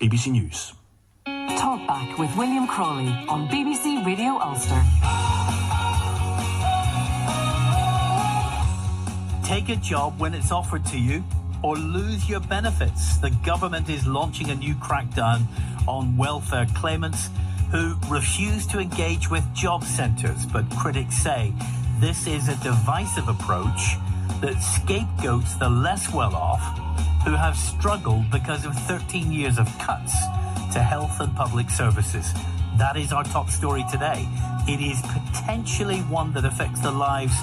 BBC News. Talkback with William Crawley on BBC Radio Ulster. Take a job when it's offered to you or lose your benefits. The government is launching a new crackdown on welfare claimants who refuse to engage with job centres. But critics say this is a divisive approach that scapegoats the less well-off who have struggled because of 13 years of cuts to health and public services. That is our top story today. It is potentially one that affects the lives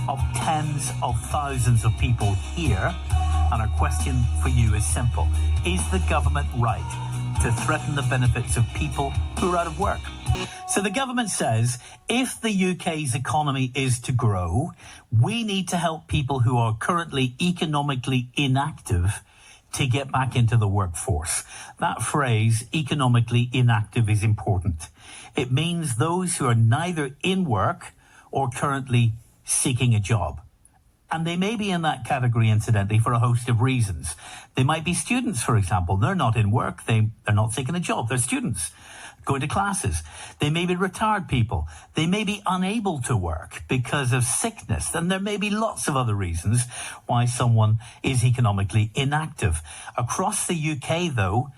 of tens of thousands of people here. And our question for you is simple. Is the government right to threaten the benefits of people who are out of work? So the government says if the UK's economy is to grow, we need to help people who are currently economically inactive to get back into the workforce. That phrase, economically inactive, is important. It means those who are neither in work or currently seeking a job. And they may be in that category, incidentally, for a host of reasons. They might be students, for example. They're not in work. They're not seeking a job. They're students going to classes. They may be retired people. They may be unable to work because of sickness. And there may be lots of other reasons why someone is economically inactive. Across the UK, though,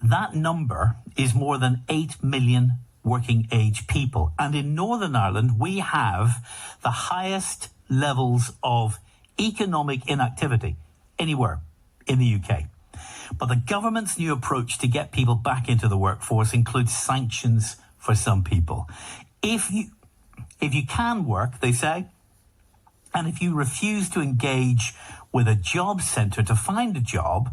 that number is more than 8 million working age people. And in Northern Ireland, we have the highest levels of economic inactivity anywhere in the UK. But the government's new approach to get people back into the workforce includes sanctions for some people. If you can work, they say, and if you refuse to engage with a job centre to find a job,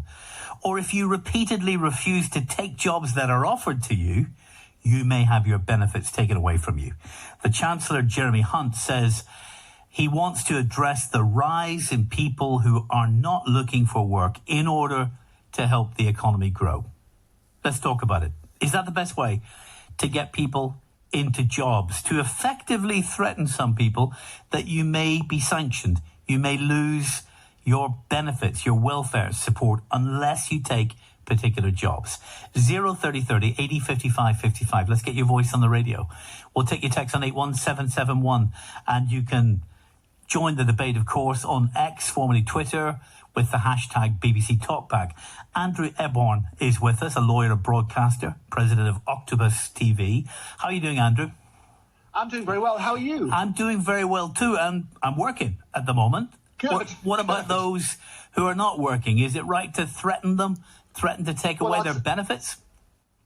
or if you repeatedly refuse to take jobs that are offered to you, you may have your benefits taken away from you. The Chancellor, Jeremy Hunt, says he wants to address the rise in people who are not looking for work in order to help the economy grow. Let's talk about it. Is that the best way to get people into jobs? To effectively threaten some people that you may be sanctioned. You may lose your benefits, your welfare support, unless you take particular jobs. 03030 80 55 55. Let's get your voice on the radio. We'll take your text on 81771, and you can join the debate, of course, on X, formerly Twitter, with the hashtag BBC Talkback. Andrew Eborn is with us, a lawyer and broadcaster, president of Octopus TV. How are you doing, Andrew? I'm doing very well. How are you? I'm doing very well too, and I'm working at the moment. Good. What about those who are not working? Is it right to threaten them, threaten to take away their benefits?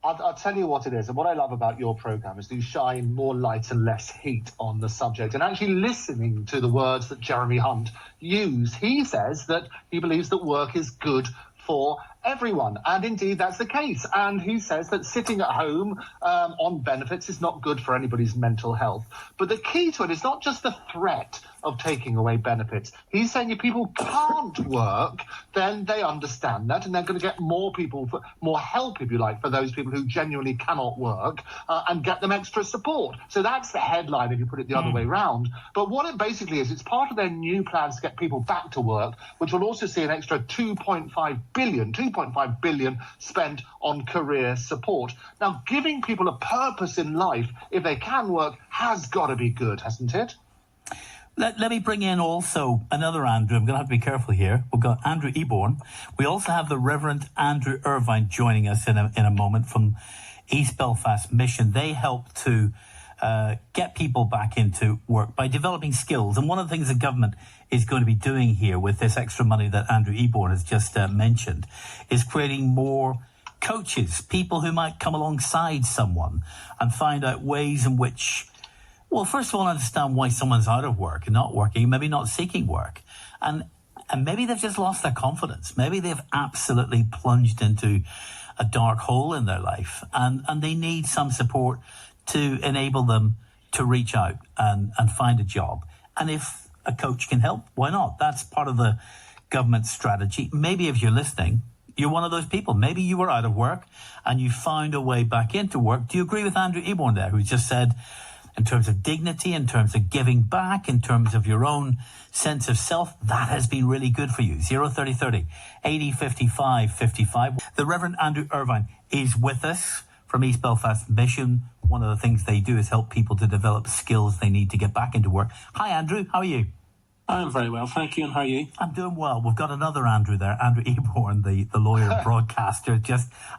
I'll tell you what it is. And what I love about your programme is that you shine more light and less heat on the subject. And actually listening to the words that Jeremy Hunt used, he says that he believes that work is good for everyone. And indeed, that's the case. And he says that sitting at home on benefits is not good for anybody's mental health. But the key to it is not just the threat of taking away benefits. He's saying if people can't work, then they understand that, and they're going to get more people, more help, if you like, for those people who genuinely cannot work, and get them extra support. So that's the headline if you put it the other way round. But what it basically is, it's part of their new plans to get people back to work, which will also see an extra 2.5 billion spent on career support. Now, giving people a purpose in life, if they can work, has got to be good, hasn't it? Let me bring in also another Andrew. I'm going to have to be careful here. We've got Andrew Eborn. We also have the Reverend Andrew Irvine joining us in a moment from East Belfast Mission. They help to get people back into work by developing skills. And one of the things the government is going to be doing here with this extra money that Andrew Eborn has just mentioned is creating more coaches, people who might come alongside someone and find out ways in which, well, first of all, understand why someone's out of work and not working, maybe not seeking work. And maybe they've just lost their confidence. Maybe they've absolutely plunged into a dark hole in their life, and they need some support to enable them to reach out and find a job. And if a coach can help, why not? That's part of the government strategy. Maybe if you're listening, you're one of those people. Maybe you were out of work and you found a way back into work. Do you agree with Andrew Eborn there, who just said in terms of dignity, in terms of giving back, in terms of your own sense of self, that has been really good for you. 03030 80 55 55. The Reverend Andrew Eborn is with us from East Belfast Mission. One of the things they do is help people to develop skills they need to get back into work. Hi, Andrew. How are you? I'm very well, thank you. And how are you? I'm doing well. We've got another Andrew there, Andrew Eborn, the lawyer and broadcaster.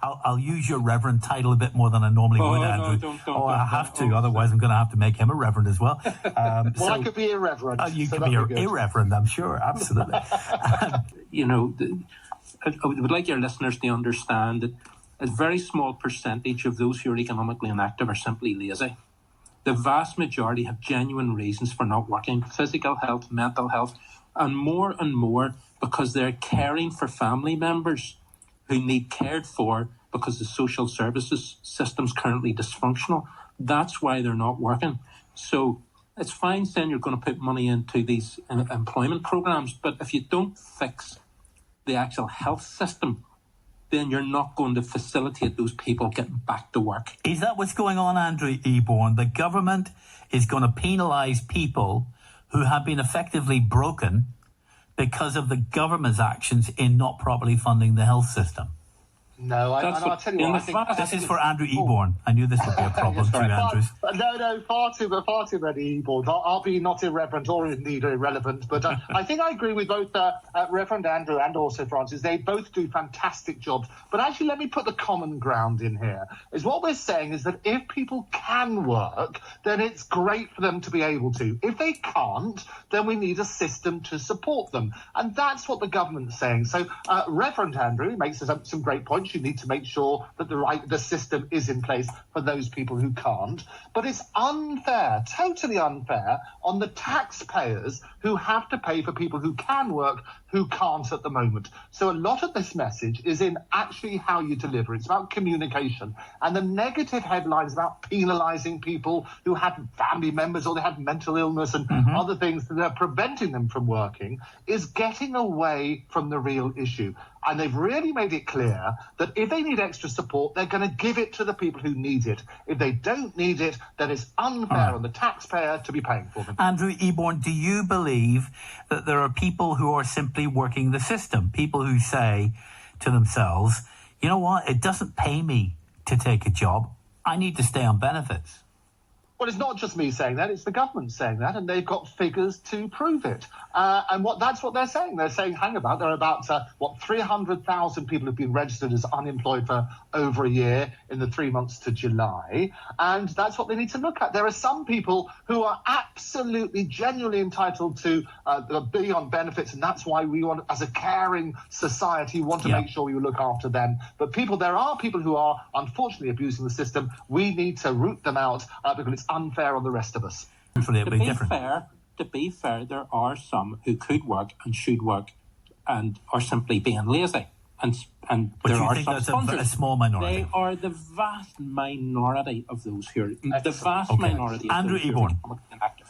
I'll use your reverend title a bit more than I normally would, Andrew. I have to, otherwise I'm going to have to make him a reverend as well. I could be irreverent. You can be irreverend, I'm sure, absolutely. I would like your listeners to understand that a very small percentage of those who are economically inactive are simply lazy. The vast majority have genuine reasons for not working: physical health, mental health, and more because they're caring for family members who need cared for because the social services system's currently dysfunctional. That's why they're not working. So it's fine saying you're going to put money into these employment programs, but if you don't fix the actual health system, then you're not going to facilitate those people getting back to work. Is that what's going on, Andrew Eborn? The government is going to penalise people who have been effectively broken because of the government's actions in not properly funding the health system. No, I'll tell you what, I think... This is for Andrew Eborn. I knew this would be a problem for you, Andrew. No, far too many Eborns. I'll be not irreverent or indeed irrelevant, but I think I agree with both Reverend Andrew and also Francis. They both do fantastic jobs. But actually, let me put the common ground in here. Is what we're saying is that if people can work, then it's great for them to be able to. If they can't, then we need a system to support them. And that's what the government's saying. So Reverend Andrew makes some great points. You need to make sure that the system is in place for those people who can't. But it's unfair, totally unfair, on the taxpayers who have to pay for people who can work, who can't at the moment. So a lot of this message is in actually how you deliver. It's about communication. And the negative headlines about penalising people who had family members or they had mental illness and other things that are preventing them from working is getting away from the real issue. And they've really made it clear that if they need extra support, they're going to give it to the people who need it. If they don't need it, then it's unfair on the taxpayer to be paying for them. Andrew Eborn, do you believe that there are people who are simply working the system? People who say to themselves, you know what, it doesn't pay me to take a job. I need to stay on benefits. Well, it's not just me saying that, it's the government saying that, and they've got figures to prove it. And that's what they're saying. They're saying, hang about, there are about, 300,000 people who've been registered as unemployed for over a year in the 3 months to July. And that's what they need to look at. There are some people who are absolutely, genuinely entitled to be on benefits, and that's why we want, as a caring society, want to make sure we look after them. But there are people who are unfortunately abusing the system. We need to root them out because it's unfair on the rest of us. To be fair, there are some who could work and should work and are simply being lazy. And but there you are think some that's sponsors. A small minority? They are the vast minority of those who are minority. Andrew Eborn.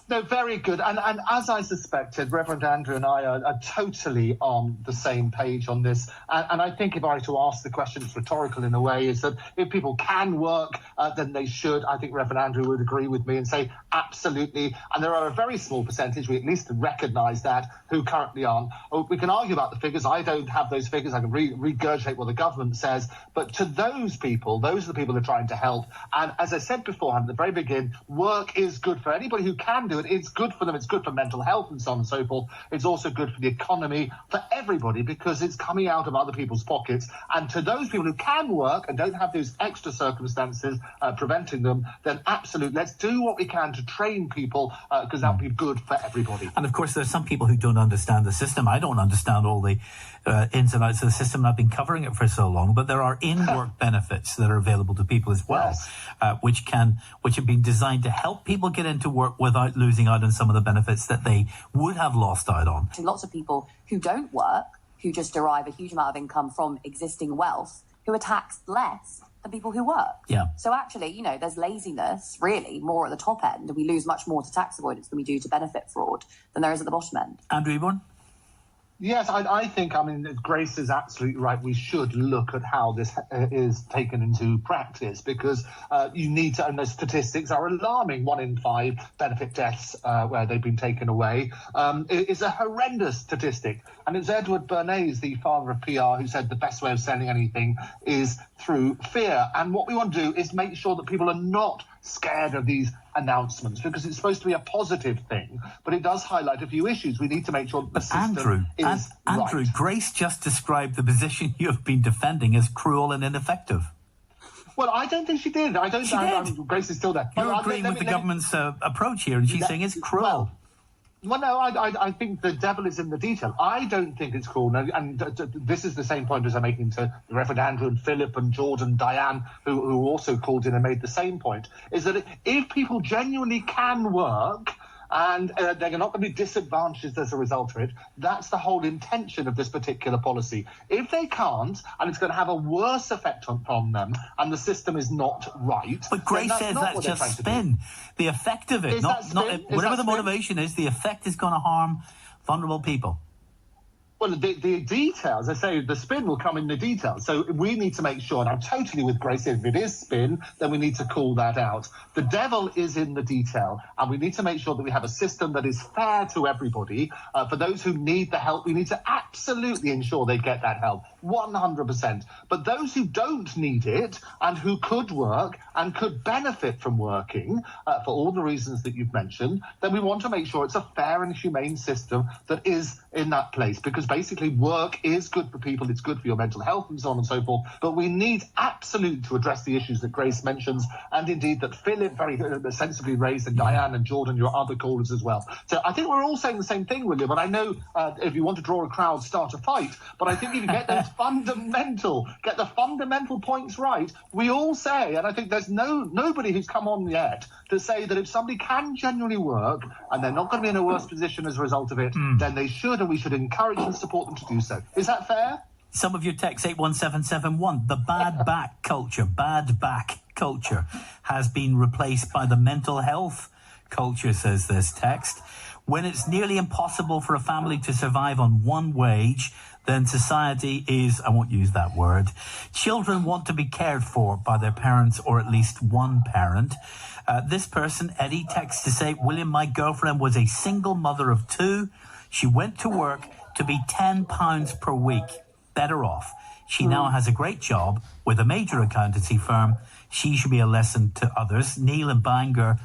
No, very good. And as I suspected, Reverend Andrew and I are totally on the same page on this. And I think if I were to ask the question, it's rhetorical in a way, is that if people can work, then they should. I think Reverend Andrew would agree with me and say absolutely. And there are a very small percentage, we at least recognise that, who currently aren't. We can argue about the figures. I don't have those figures. I can regurgitate what the government says. But to those people, those are the people they're trying to help. And as I said beforehand at the very beginning, work is good for anybody who can do it. It's good for them. It's good for mental health and so on and so forth. It's also good for the economy, for everybody, because it's coming out of other people's pockets. And to those people who can work and don't have those extra circumstances preventing them, then absolutely, let's do what we can to train people because that would be good for everybody. And of course, there's some people who don't understand the system. I don't understand all the ins and outs of the system. I've been covering it for so long, but there are in-work benefits that are available to people as well, which have been designed to help people get into work without losing out on some of the benefits that they would have lost out on. Lots of people who don't work, who just derive a huge amount of income from existing wealth, who are taxed less than people who work. Yeah. So actually, there's laziness really more at the top end, and we lose much more to tax avoidance than we do to benefit fraud than there is at the bottom end. Andrew Eborn? Yes, I think, Grace is absolutely right. We should look at how this is taken into practice, because you need to, and the statistics are alarming. 1 in 5 benefit deaths where they've been taken away is a horrendous statistic. And it's Edward Bernays, the father of PR, who said the best way of selling anything is through fear. And what we want to do is make sure that people are not scared of these announcements, because it's supposed to be a positive thing, but it does highlight a few issues. We need to make sure that the system is Andrew, right. Grace just described the position you have been defending as cruel and ineffective. Well, I don't think she did. She did. Grace is still there. You're agreeing with the government's approach here, and she's saying it's cruel. Well, no, I think the devil is in the detail. I don't think it's cruel. And this is the same point as I'm making to the Reverend Andrew and Philip and Jordan, Diane, who also called in and made the same point, is that if people genuinely can work, and they're not going to be disadvantaged as a result of it, that's the whole intention of this particular policy. If they can't, and it's going to have a worse effect on them, and the system is not right... But Grace says that's just spin. The effect of it, whatever the motivation is, the effect is going to harm vulnerable people. Well, the details, I say, the spin will come in the details. So we need to make sure, and I'm totally with Grace, if it is spin, then we need to call that out. The devil is in the detail, and we need to make sure that we have a system that is fair to everybody. For those who need the help, we need to absolutely ensure they get that help, 100%. But those who don't need it and who could work and could benefit from working, for all the reasons that you've mentioned, then we want to make sure it's a fair and humane system that is in that place, because basically work is good for people, it's good for your mental health and so on and so forth, but we need absolutely to address the issues that Grace mentions, and indeed that Philip very sensibly raised, and Diane and Jordan, your other callers as well. So I think we're all saying the same thing, William, and I know if you want to draw a crowd, start a fight, but I think if you get those get the fundamental points right, we all say, and I think there's nobody who's come on yet to say that if somebody can genuinely work and they're not going to be in a worse position as a result of it, then they should, and we should encourage and support them to do so. Is that fair? Some of your texts, 81771, the bad back culture has been replaced by the mental health culture, says this text. When it's nearly impossible for a family to survive on one wage, then society is, I won't use that word. Children want to be cared for by their parents, or at least one parent. This person, Eddie, texts to say, William, my girlfriend was a single mother of 2. She went to work to be £10 per week better off. She now has a great job with a major accountancy firm. She should be a lesson to others. Neil in Bangor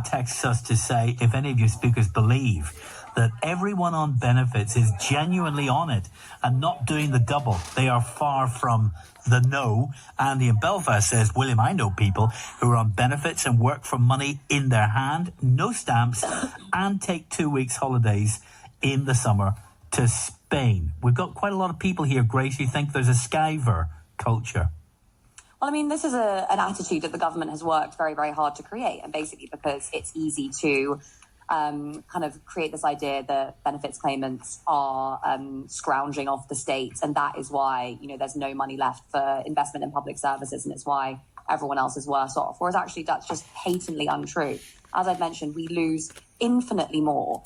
texts us to say, if any of your speakers believe that everyone on benefits is genuinely on it and not doing the double, they are far from the no. Andy in Belfast says, William, I know people who are on benefits and work for money in their hand, no stamps, and take 2 weeks holidays in the summer to Spain. We've got quite a lot of people here, Grace, who think there's a Skyver culture. Well, I mean, this is an attitude that the government has worked very, very hard to create, and basically because it's easy to kind of create this idea that benefits claimants are scrounging off the state, and that is why, there's no money left for investment in public services, and it's why everyone else is worse off. Whereas actually that's just patently untrue. As I've mentioned, we lose infinitely more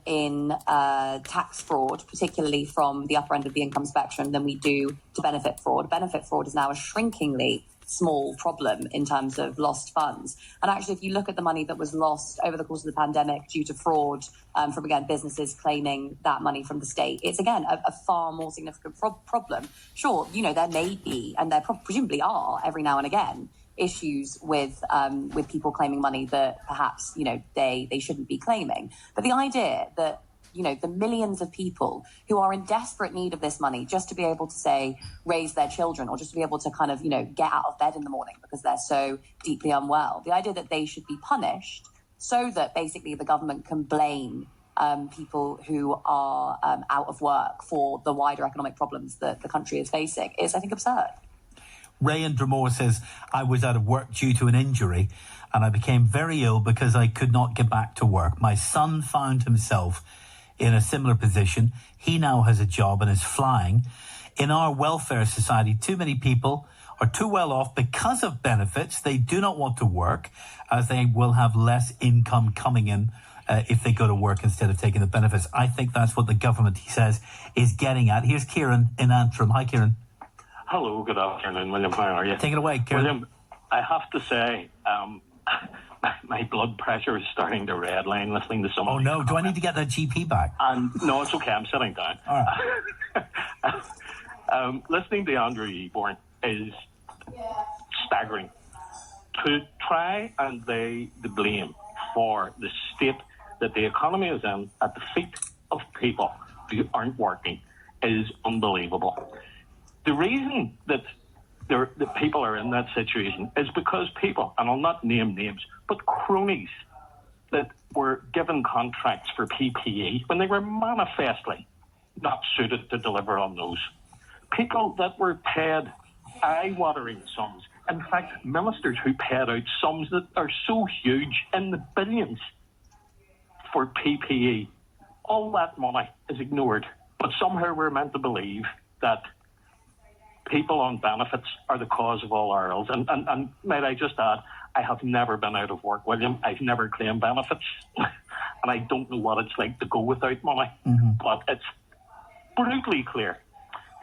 in tax fraud, particularly from the upper end of the income spectrum, than we do to benefit fraud. Benefit fraud is now a shrinkingly small problem in terms of lost funds. And actually, if you look at the money that was lost over the course of the pandemic due to fraud from, again, businesses claiming that money from the state, it's, again, a far more significant problem. Sure, there may be, and there presumably are every now and again, issues with people claiming money that perhaps, they shouldn't be claiming. But the idea that, the millions of people who are in desperate need of this money just to be able to, say, raise their children, or just to be able to kind of, get out of bed in the morning because they're so deeply unwell, the idea that they should be punished so that basically the government can blame people who are out of work for the wider economic problems that the country is facing is, I think, absurd. Ray in Dromore says, I was out of work due to an injury and I became very ill because I could not get back to work. My son found himself in a similar position. He now has a job and is flying. In our welfare society, too many people are too well off because of benefits. They do not want to work as they will have less income coming in if they go to work instead of taking the benefits. I think that's what the government, he says, is getting at. Here's Kieran in Antrim. Hi, Kieran. Hello, good afternoon, William. How are you? Take it away, Kieran. William, I have to say, my blood pressure is starting to redline listening to some. Oh no! Do I need to get that GP back? No, it's okay. I'm sitting down. All right. Listening to Andrew Eborn is staggering. To try and lay the blame for the state that the economy is in at the feet of people who aren't working is unbelievable. The reason that the people are in that situation is because people, and I'll not name names, but cronies that were given contracts for PPE when they were manifestly not suited to deliver on those. People that were paid eye-watering sums. In fact, ministers who paid out sums that are so huge in the billions for PPE. All that money is ignored. But somehow we're meant to believe that people on benefits are the cause of all our ills. And might I just add, I have never been out of work, William. I've never claimed benefits. And I don't know what it's like to go without money. Mm-hmm. But it's brutally clear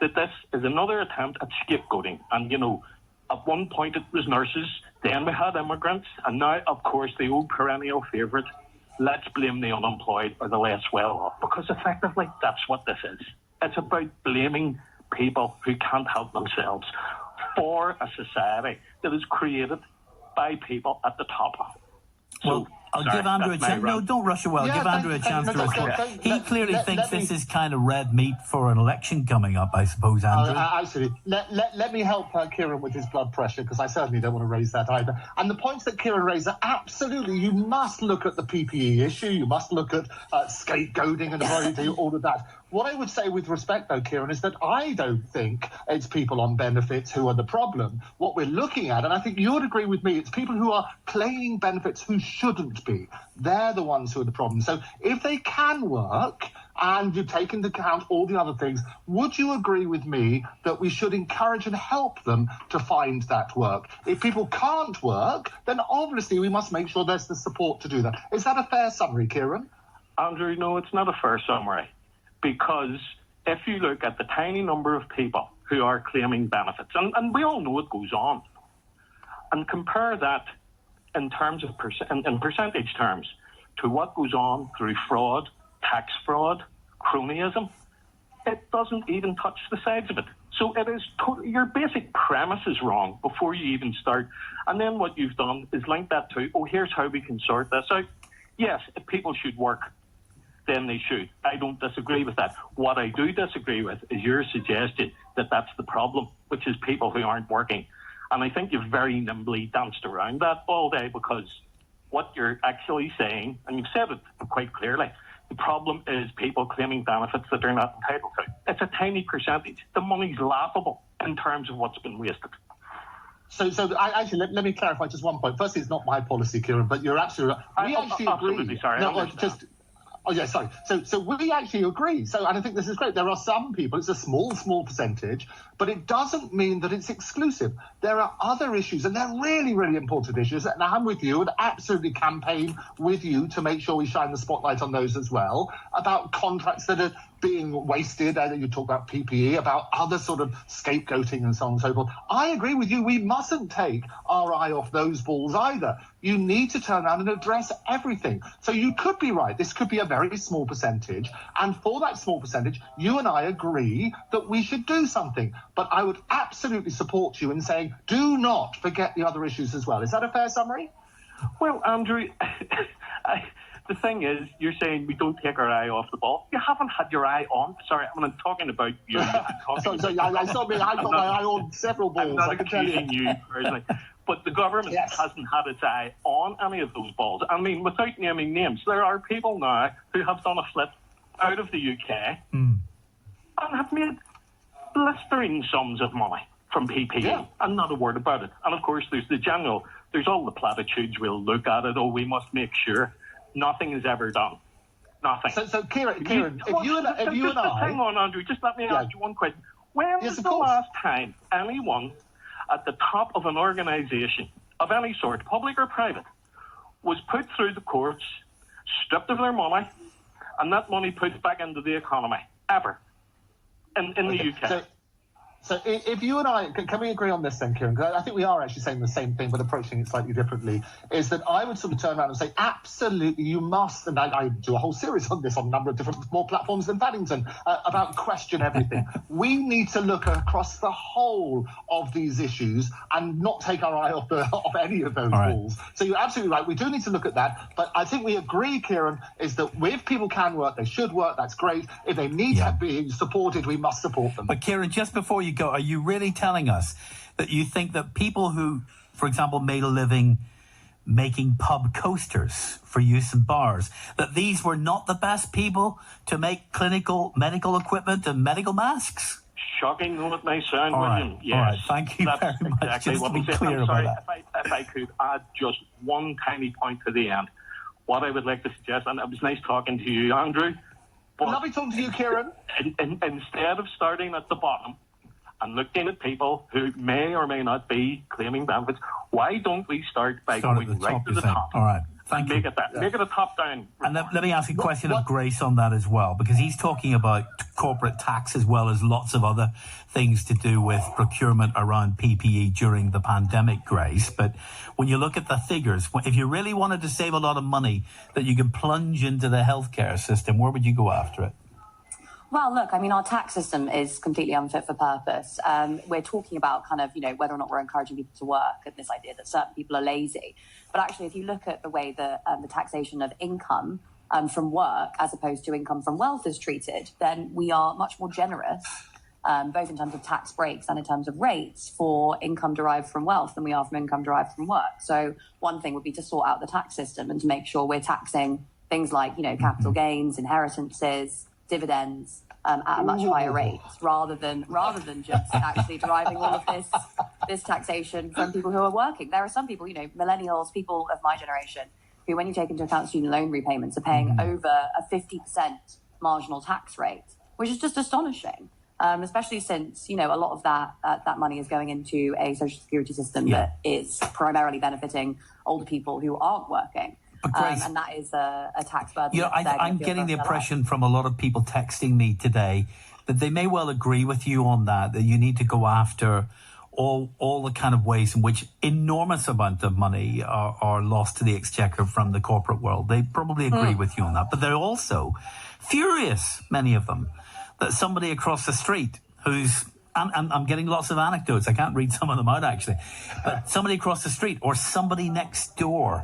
that this is another attempt at scapegoating. And, you know, at one point it was nurses, then we had immigrants, and now, of course, the old perennial favourite, let's blame the unemployed or the less well-off. Because effectively, that's what this is. It's about blaming people who can't help themselves for a society that is created by people at the top. Well, I'll give Andrew a chance. No, don't rush it well. Give Andrew a chance to respond. He clearly thinks this is kind of red meat for an election coming up, I suppose, Andrew. Absolutely. Let me help Kieran with his blood pressure, because I certainly don't want to raise that either. And the points that Kieran raised are absolutely, you must look at the PPE issue, you must look at scapegoating and all of that. What I would say with respect, though, Kieran, is that I don't think it's people on benefits who are the problem. What we're looking at, and I think you would agree with me, it's people who are claiming benefits who shouldn't be. They're the ones who are the problem. So if they can work, and you take into account all the other things, would you agree with me that we should encourage and help them to find that work? If people can't work, then obviously we must make sure there's the support to do that. Is that a fair summary, Kieran? Andrew, no, it's not a fair summary. Because if you look at the tiny number of people who are claiming benefits, and we all know it goes on, and compare that in terms of in percentage terms to what goes on through fraud, tax fraud, cronyism, it doesn't even touch the sides of it. So it is your basic premise is wrong before you even start. And then what you've done is link that to, here's how we can sort this out. Yes, if people should work, then they should. I don't disagree with that. What I do disagree with is your suggestion that that's the problem, which is people who aren't working. And I think you've very nimbly danced around that all day, because what you're actually saying, and you've said it quite clearly, the problem is people claiming benefits that they're not entitled to. It's a tiny percentage. The money's laughable in terms of what's been wasted. So actually, let me clarify just one point. Firstly, it's not my policy, Kieran, but you're absolutely right. We actually absolutely agree. Sorry. Sorry. So we actually agree. So, and I think this is great. There are some people, it's a small percentage, but it doesn't mean that it's exclusive. There are other issues, and they're really, really important issues. And I'm with you and absolutely campaign with you to make sure we shine the spotlight on those as well, about contracts that are being wasted. You talk about PPE, about other sort of scapegoating and so on and so forth. I agree with you. We mustn't take our eye off those balls either. You need to turn around and address everything. So you could be right. This could be a very small percentage. And for that small percentage, you and I agree that we should do something. But I would absolutely support you in saying, do not forget the other issues as well. Is that a fair summary? Well, Andrew, the thing is, you're saying we don't take our eye off the ball. You haven't had your eye on. Sorry, I'm talking about you. I got my eye on several balls. I'm not accusing you personally. But the government hasn't had its eye on any of those balls. I mean, without naming names, there are people now who have done a flip out of the UK and have made blistering sums of money from PPE and not a word about it. And of course, there's all the platitudes. We'll look at it. We must make sure. Nothing is ever done. Nothing. So Kieran, if you and I... Hang on, Andrew. Just let me ask you one question. When was the last time anyone at the top of an organisation of any sort, public or private, was put through the courts stripped of their money, and that money put back into the economy, ever, in the UK. So if you and I, can we agree on this then, Kieran? Because I think we are actually saying the same thing, but approaching it slightly differently, is that I would sort of turn around and say, absolutely, you must, and I do a whole series on this on a number of different, more platforms than Paddington, about question everything. We need to look across the whole of these issues and not take our eye off any of those balls. So you're absolutely right. We do need to look at that. But I think we agree, Kieran, is that if people can work, they should work. That's great. If they need to be supported, we must support them. But Kieran, just before you go, are you really telling us that you think that people who, for example, made a living making pub coasters for use in bars, that these were not the best people to make clinical medical equipment and medical masks? Shocking though it may sound, William. Yes. All right. Thank you very much. Exactly just what to be I'm saying. clear I'm sorry, about that. if I could add just one tiny point to the end, what I would like to suggest, and it was nice talking to you, Andrew. But lovely talking to you, Kieran. Instead of starting at the bottom and looking at people who may or may not be claiming benefits, why don't we start by going right to the top? All right. Thank you. Make it a top-down. And let me ask a question of Grace on that as well, because he's talking about corporate tax as well as lots of other things to do with procurement around PPE during the pandemic, Grace. But when you look at the figures, if you really wanted to save a lot of money that you can plunge into the healthcare system, where would you go after it? Well, look, I mean, our tax system is completely unfit for purpose. We're talking about kind of, whether or not we're encouraging people to work, and this idea that certain people are lazy. But actually, if you look at the way that the taxation of income from work as opposed to income from wealth is treated, then we are much more generous, both in terms of tax breaks and in terms of rates for income derived from wealth than we are from income derived from work. So one thing would be to sort out the tax system and to make sure we're taxing things like, capital gains, inheritances, dividends at a much higher rate, rather than just actually deriving all of this taxation from people who are working. There are some people, millennials, people of my generation, who, when you take into account student loan repayments, are paying over a 50% marginal tax rate, which is just astonishing. Especially since, a lot of that money is going into a social security system that is primarily benefiting older people who aren't working. And that is a tax burden. I'm getting the impression from a lot of people texting me today that they may well agree with you on that you need to go after all the kind of ways in which enormous amount of money are lost to the exchequer from the corporate world. They probably agree with you on that. But they're also furious, many of them, that somebody across the street who's, and I'm getting lots of anecdotes, I can't read some of them out actually, but somebody across the street or somebody next door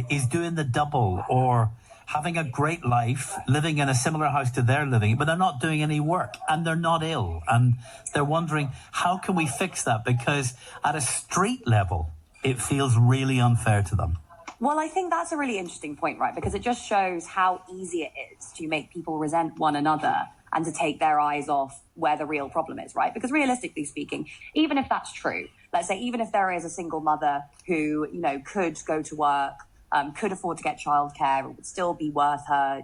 is doing the double or having a great life, living in a similar house to they're living, but they're not doing any work and they're not ill. And they're wondering, how can we fix that? Because at a street level, it feels really unfair to them. Well, I think that's a really interesting point, right? Because it just shows how easy it is to make people resent one another and to take their eyes off where the real problem is, right? Because realistically speaking, even if that's true, let's say even if there is a single mother who, could go to work, could afford to get childcare, it would still be worth her,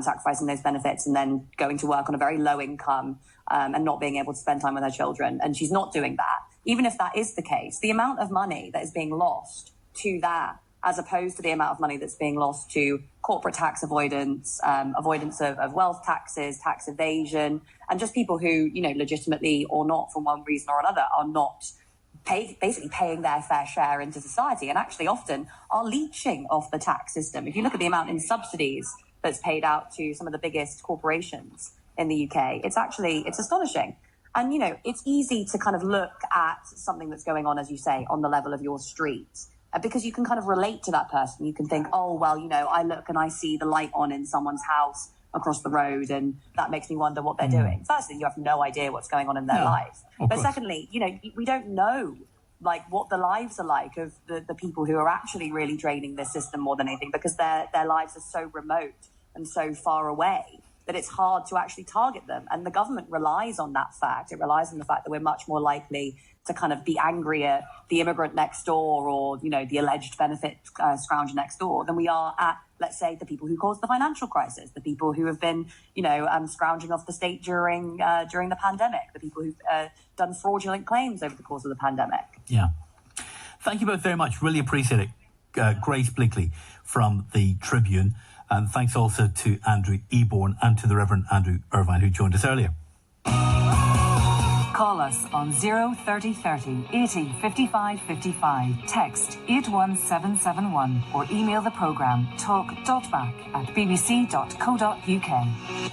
sacrificing those benefits and then going to work on a very low income and not being able to spend time with her children. And she's not doing that. Even if that is the case, the amount of money that is being lost to that, as opposed to the amount of money that's being lost to corporate tax avoidance, avoidance of wealth taxes, tax evasion, and just people who, legitimately or not, for one reason or another, are not basically paying their fair share into society and actually often are leeching off the tax system. If you look at the amount in subsidies that's paid out to some of the biggest corporations in the UK, it's astonishing. And, it's easy to kind of look at something that's going on, as you say, on the level of your street, because you can kind of relate to that person. You can think, oh, well, I look and I see the light on in someone's house across the road, and that makes me wonder what they're doing. Firstly, you have no idea what's going on in their life. But secondly, we don't know what the lives are like of the people who are actually really draining this system more than anything, because their lives are so remote and so far away that it's hard to actually target them. And the government relies on that fact. It relies on the fact that we're much more likely to kind of be angry at the immigrant next door or, the alleged benefit scrounger next door than we are at, let's say, the people who caused the financial crisis, the people who have been, scrounging off the state during the pandemic, the people who've done fraudulent claims over the course of the pandemic. Yeah. Thank you both very much. Really appreciate it. Grace Bleakley from the Tribune. And thanks also to Andrew Eborn and to the Reverend Andrew Irvine, who joined us earlier. Call us on 03030 80 55 55. Text 81771 or email the programme talk.back@bbc.co.uk.